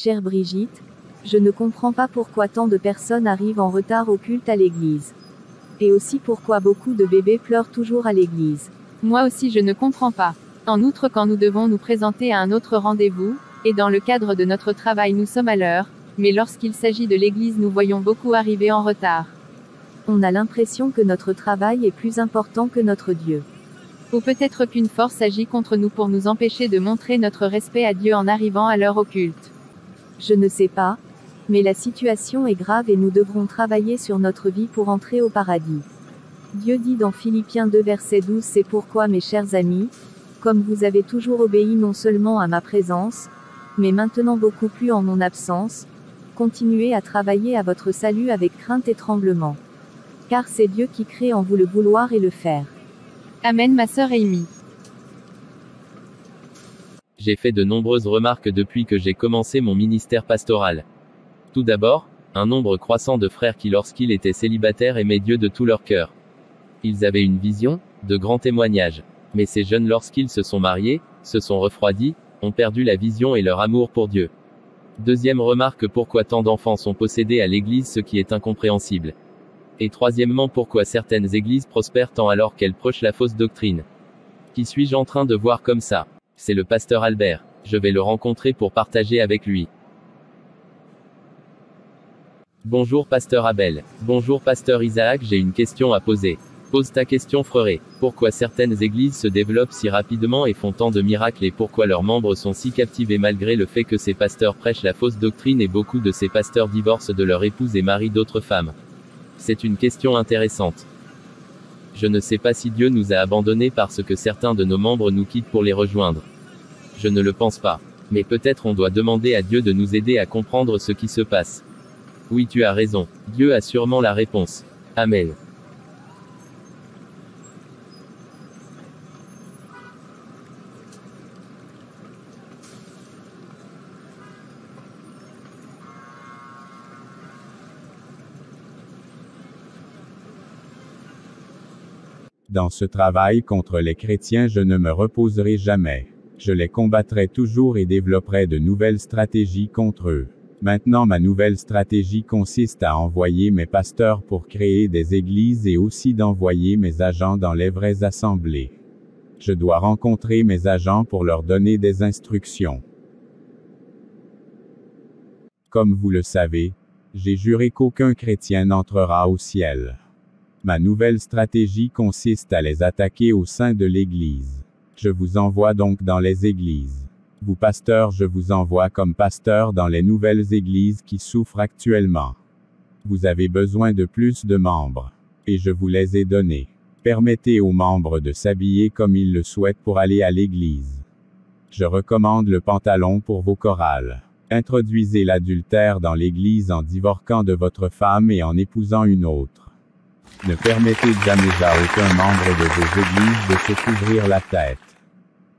Chère Brigitte, je ne comprends pas pourquoi tant de personnes arrivent en retard au culte à l'église. Et aussi pourquoi beaucoup de bébés pleurent toujours à l'église. Moi aussi je ne comprends pas. En outre, quand nous devons nous présenter à un autre rendez-vous, et dans le cadre de notre travail nous sommes à l'heure, mais lorsqu'il s'agit de l'église nous voyons beaucoup arriver en retard. On a l'impression que notre travail est plus important que notre Dieu. Ou peut-être qu'une force agit contre nous pour nous empêcher de montrer notre respect à Dieu en arrivant à l'heure au culte. Je ne sais pas, mais la situation est grave et nous devrons travailler sur notre vie pour entrer au paradis. Dieu dit dans Philippiens 2 verset 12 « C'est pourquoi mes chers amis, comme vous avez toujours obéi non seulement à ma présence, mais maintenant beaucoup plus en mon absence, continuez à travailler à votre salut avec crainte et tremblement. Car c'est Dieu qui crée en vous le vouloir et le faire. » Amen ma sœur Amy. J'ai fait de nombreuses remarques depuis que j'ai commencé mon ministère pastoral. Tout d'abord, un nombre croissant de frères qui lorsqu'ils étaient célibataires aimaient Dieu de tout leur cœur. Ils avaient une vision, de grands témoignages. Mais ces jeunes lorsqu'ils se sont mariés, se sont refroidis, ont perdu la vision et leur amour pour Dieu. Deuxième remarque, pourquoi tant d'enfants sont possédés à l'église, ce qui est incompréhensible. Et troisièmement, pourquoi certaines églises prospèrent tant alors qu'elles prêchent la fausse doctrine. Qui suis-je en train de voir comme ça? C'est le pasteur Albert. Je vais le rencontrer pour partager avec lui. Bonjour pasteur Abel. Bonjour pasteur Isaac, j'ai une question à poser. Pose ta question fréré. Pourquoi certaines églises se développent si rapidement et font tant de miracles et pourquoi leurs membres sont si captivés malgré le fait que ces pasteurs prêchent la fausse doctrine et beaucoup de ces pasteurs divorcent de leur épouse et marient d'autres femmes? C'est une question intéressante. Je ne sais pas si Dieu nous a abandonnés parce que certains de nos membres nous quittent pour les rejoindre. Je ne le pense pas. Mais peut-être on doit demander à Dieu de nous aider à comprendre ce qui se passe. Oui, tu as raison. Dieu a sûrement la réponse. Amen. Dans ce travail contre les chrétiens, je ne me reposerai jamais. Je les combattrai toujours et développerai de nouvelles stratégies contre eux. Maintenant, ma nouvelle stratégie consiste à envoyer mes pasteurs pour créer des églises et aussi d'envoyer mes agents dans les vraies assemblées. Je dois rencontrer mes agents pour leur donner des instructions. Comme vous le savez, j'ai juré qu'aucun chrétien n'entrera au ciel. Ma nouvelle stratégie consiste à les attaquer au sein de l'Église. Je vous envoie donc dans les églises. Vous pasteurs, je vous envoie comme pasteurs dans les nouvelles églises qui souffrent actuellement. Vous avez besoin de plus de membres. Et je vous les ai donnés. Permettez aux membres de s'habiller comme ils le souhaitent pour aller à l'église. Je recommande le pantalon pour vos chorales. Introduisez l'adultère dans l'église en divorçant de votre femme et en épousant une autre. Ne permettez jamais à aucun membre de vos églises de se couvrir la tête.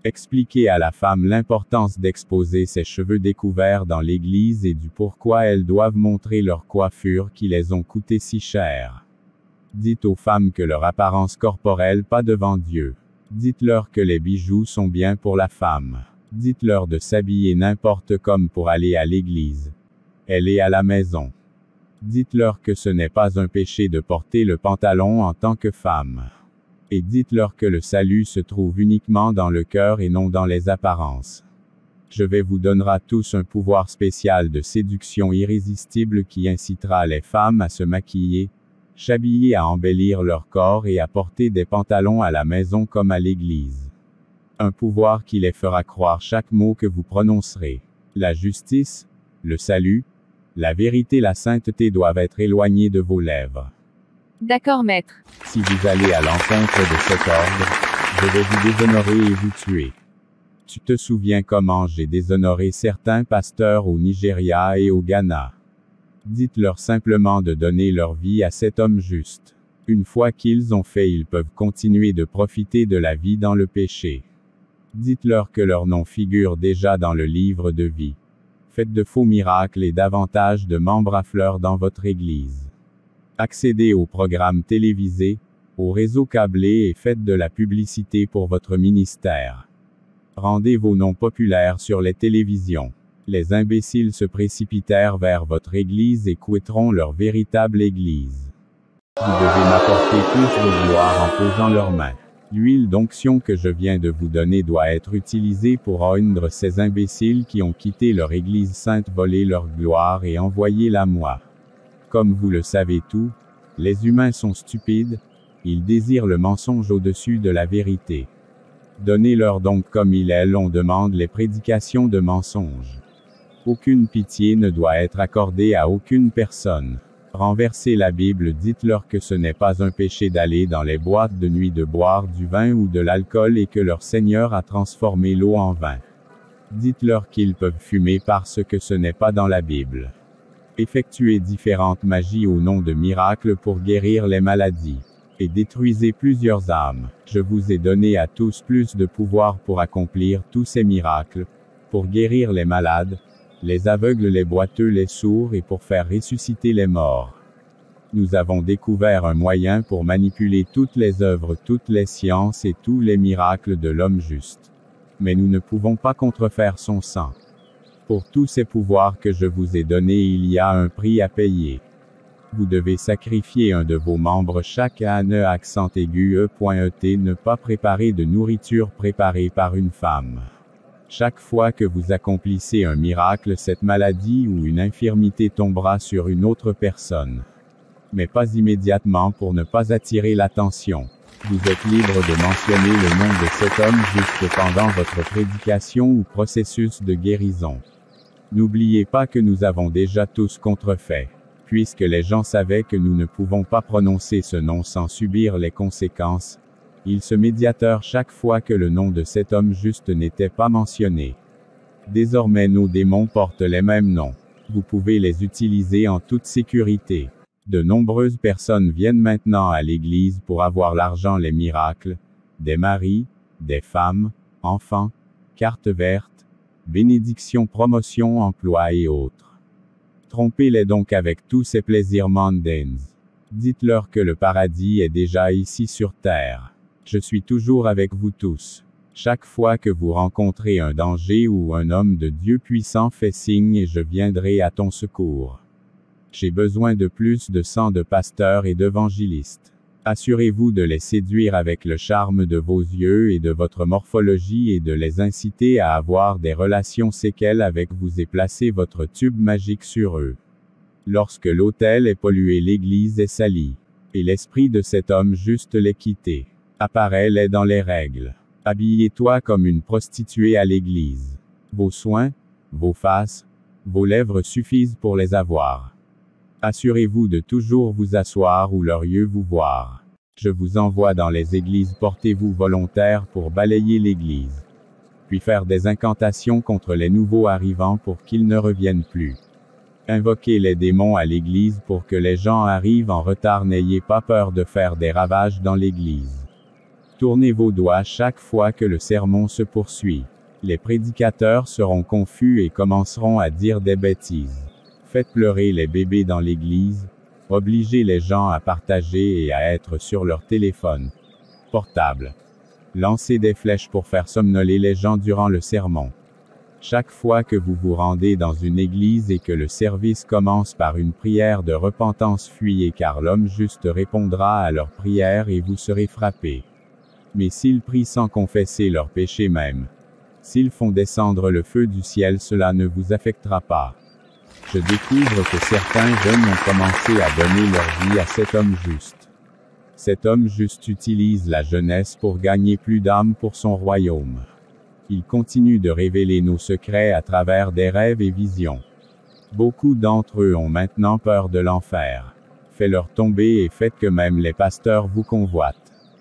Expliquez à la femme l'importance d'exposer ses cheveux découverts dans l'église et du pourquoi elles doivent montrer leur coiffure qui les ont coûté si cher. Dites aux femmes que leur apparence corporelle pas devant Dieu. Dites-leur que les bijoux sont bien pour la femme. Dites-leur de s'habiller n'importe comme pour aller à l'église. Elle est à la maison. Dites-leur que ce n'est pas un péché de porter le pantalon en tant que femme. Et dites-leur que le salut se trouve uniquement dans le cœur et non dans les apparences. Je vais vous donner à tous un pouvoir spécial de séduction irrésistible qui incitera les femmes à se maquiller, s'habiller, à embellir leur corps et à porter des pantalons à la maison comme à l'église. Un pouvoir qui les fera croire chaque mot que vous prononcerez. La justice, le salut, la vérité, la sainteté doivent être éloignées de vos lèvres. D'accord maître. Si vous allez à l'encontre de cet ordre, je vais vous déshonorer et vous tuer. Tu te souviens comment j'ai déshonoré certains pasteurs au Nigeria et au Ghana. Dites-leur simplement de donner leur vie à cet homme juste. Une fois qu'ils ont fait, ils peuvent continuer de profiter de la vie dans le péché. Dites-leur que leur nom figure déjà dans le livre de vie. Faites de faux miracles et davantage de membres à fleurs dans votre église. Accédez aux programmes télévisés, aux réseaux câblés et faites de la publicité pour votre ministère. Rendez vos noms populaires sur les télévisions. Les imbéciles se précipitèrent vers votre église et quitteront leur véritable église. Vous devez m'apporter plus de gloire en posant leurs mains. L'huile d'onction que je viens de vous donner doit être utilisée pour oindre ces imbéciles qui ont quitté leur église sainte, volé leur gloire et envoyé-la moi. Comme vous le savez tout, les humains sont stupides, ils désirent le mensonge au-dessus de la vérité. Donnez-leur donc comme on demande les prédications de mensonges. Aucune pitié ne doit être accordée à aucune personne. Renversez la Bible, dites-leur que ce n'est pas un péché d'aller dans les boîtes de nuit de boire du vin ou de l'alcool et que leur Seigneur a transformé l'eau en vin. Dites-leur qu'ils peuvent fumer parce que ce n'est pas dans la Bible. Effectuez différentes magies au nom de miracles pour guérir les maladies. Et détruisez plusieurs âmes. Je vous ai donné à tous plus de pouvoir pour accomplir tous ces miracles, pour guérir les malades, les aveugles, les boiteux, les sourds et pour faire ressusciter les morts. Nous avons découvert un moyen pour manipuler toutes les œuvres, toutes les sciences et tous les miracles de l'homme juste. Mais nous ne pouvons pas contrefaire son sang. Pour tous ces pouvoirs que je vous ai donnés, il y a un prix à payer. Vous devez sacrifier un de vos membres chaque année. Accent aigu E.et ne pas préparer de nourriture préparée par une femme. Chaque fois que vous accomplissez un miracle, cette maladie ou une infirmité tombera sur une autre personne. Mais pas immédiatement pour ne pas attirer l'attention. Vous êtes libre de mentionner le nom de cet homme juste pendant votre prédication ou processus de guérison. N'oubliez pas que nous avons déjà tous contrefait. Puisque les gens savaient que nous ne pouvons pas prononcer ce nom sans subir les conséquences, ils se médiatèrent chaque fois que le nom de cet homme juste n'était pas mentionné. Désormais nos démons portent les mêmes noms. Vous pouvez les utiliser en toute sécurité. De nombreuses personnes viennent maintenant à l'église pour avoir l'argent, les miracles, des maris, des femmes, enfants, cartes vertes, bénédictions, promotions, emplois et autres. Trompez-les donc avec tous ces plaisirs mondains. Dites-leur que le paradis est déjà ici sur terre. Je suis toujours avec vous tous. Chaque fois que vous rencontrez un danger ou un homme de Dieu puissant, fais signe et je viendrai à ton secours. J'ai besoin de plus de sang de pasteurs et d'évangélistes. Assurez-vous de les séduire avec le charme de vos yeux et de votre morphologie et de les inciter à avoir des relations sexuelles avec vous et placez votre tube magique sur eux. Lorsque l'autel est pollué, l'église est salie. Et l'esprit de cet homme juste l'est quitté. Apparaît-les dans les règles. Habillez-toi comme une prostituée à l'église. Vos soins, vos faces, vos lèvres suffisent pour les avoir. Assurez-vous de toujours vous asseoir où leurs yeux vous voir. Je vous envoie dans les églises, portez-vous volontaire pour balayer l'église. Puis faire des incantations contre les nouveaux arrivants pour qu'ils ne reviennent plus. Invoquez les démons à l'église pour que les gens arrivent en retard. N'ayez pas peur de faire des ravages dans l'église. Tournez vos doigts chaque fois que le sermon se poursuit. Les prédicateurs seront confus et commenceront à dire des bêtises. Faites pleurer les bébés dans l'église. Obligez les gens à partager et à être sur leur téléphone portable. Lancez des flèches pour faire somnoler les gens durant le sermon. Chaque fois que vous vous rendez dans une église et que le service commence par une prière de repentance, fuyez car l'homme juste répondra à leur prière et vous serez frappés. Mais s'ils prient sans confesser leurs péchés même, s'ils font descendre le feu du ciel, cela ne vous affectera pas. Je découvre que certains jeunes ont commencé à donner leur vie à cet homme juste. Cet homme juste utilise la jeunesse pour gagner plus d'âmes pour son royaume. Il continue de révéler nos secrets à travers des rêves et visions. Beaucoup d'entre eux ont maintenant peur de l'enfer. Faites-leur tomber et faites que même les pasteurs vous convoitent.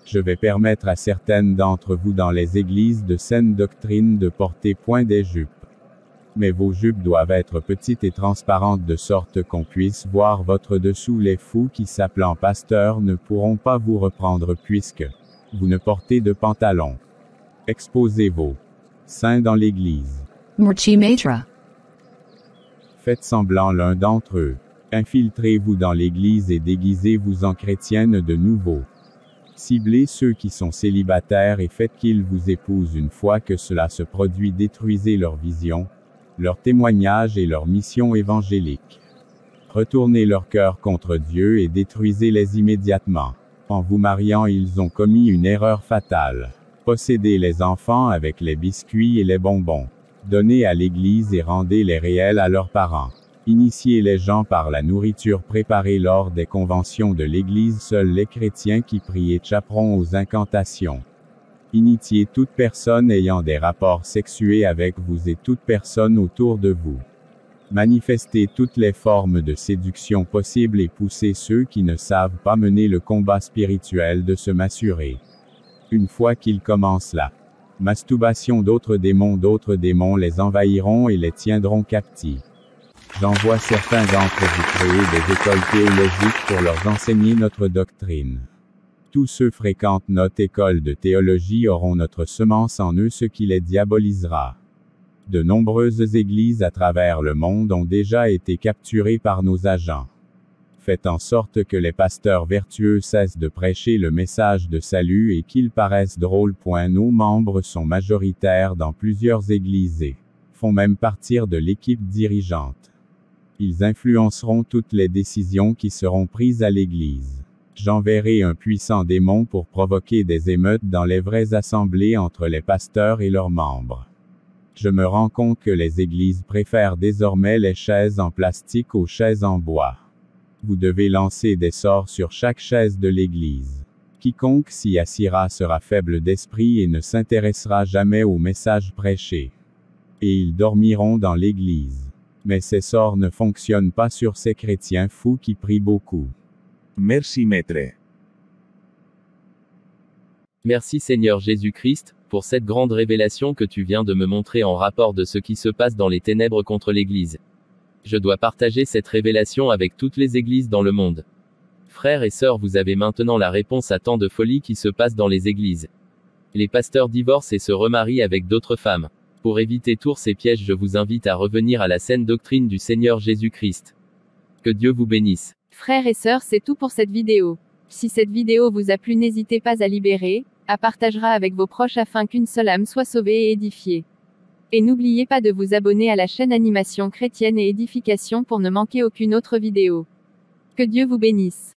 Je vais permettre à certaines d'entre vous dans les églises de saine doctrine de porter point des jupes. Mais vos jupes doivent être petites et transparentes de sorte qu'on puisse voir votre dessous. Les fous qui s'appelant pasteurs ne pourront pas vous reprendre puisque vous ne portez de pantalon. Exposez vos seins dans l'église. Murchi Matra. Faites semblant l'un d'entre eux. Infiltrez-vous dans l'église et déguisez-vous en chrétienne de nouveau. Ciblez ceux qui sont célibataires et faites qu'ils vous épousent une fois que cela se produit. Détruisez leur vision, leur témoignage et leur mission évangélique. Retournez leur cœur contre Dieu et détruisez-les immédiatement. En vous mariant, ils ont commis une erreur fatale. Possédez les enfants avec les biscuits et les bonbons. Donnez à l'Église et rendez les réels à leurs parents. Initiez les gens par la nourriture préparée lors des conventions de l'Église. Seuls les chrétiens qui prient échapperont aux incantations. Initiez toute personne ayant des rapports sexués avec vous et toute personne autour de vous. Manifestez toutes les formes de séduction possibles et poussez ceux qui ne savent pas mener le combat spirituel de se masturber. Une fois qu'ils commencent la masturbation, d'autres démons les envahiront et les tiendront captifs. J'en vois certains d'entre vous créer des écoles théologiques pour leur enseigner notre doctrine. Tous ceux fréquentent notre école de théologie auront notre semence en eux, ce qui les diabolisera. De nombreuses églises à travers le monde ont déjà été capturées par nos agents. Faites en sorte que les pasteurs vertueux cessent de prêcher le message de salut et qu'ils paraissent drôles. Nos membres sont majoritaires dans plusieurs églises et font même partir de l'équipe dirigeante. Ils influenceront toutes les décisions qui seront prises à l'église. J'enverrai un puissant démon pour provoquer des émeutes dans les vraies assemblées entre les pasteurs et leurs membres. Je me rends compte que les églises préfèrent désormais les chaises en plastique aux chaises en bois. Vous devez lancer des sorts sur chaque chaise de l'église. Quiconque s'y assiera sera faible d'esprit et ne s'intéressera jamais au message prêché. Et ils dormiront dans l'église. Mais ces sorts ne fonctionnent pas sur ces chrétiens fous qui prient beaucoup. Merci maître. Merci Seigneur Jésus-Christ, pour cette grande révélation que tu viens de me montrer en rapport de ce qui se passe dans les ténèbres contre l'Église. Je dois partager cette révélation avec toutes les églises dans le monde. Frères et sœurs, vous avez maintenant la réponse à tant de folie qui se passe dans les églises. Les pasteurs divorcent et se remarient avec d'autres femmes. Pour éviter tous ces pièges, je vous invite à revenir à la saine doctrine du Seigneur Jésus-Christ. Que Dieu vous bénisse. Frères et sœurs, c'est tout pour cette vidéo. Si cette vidéo vous a plu, n'hésitez pas à libérer, à partager avec vos proches afin qu'une seule âme soit sauvée et édifiée. Et n'oubliez pas de vous abonner à la chaîne Animation Chrétienne et Édification pour ne manquer aucune autre vidéo. Que Dieu vous bénisse.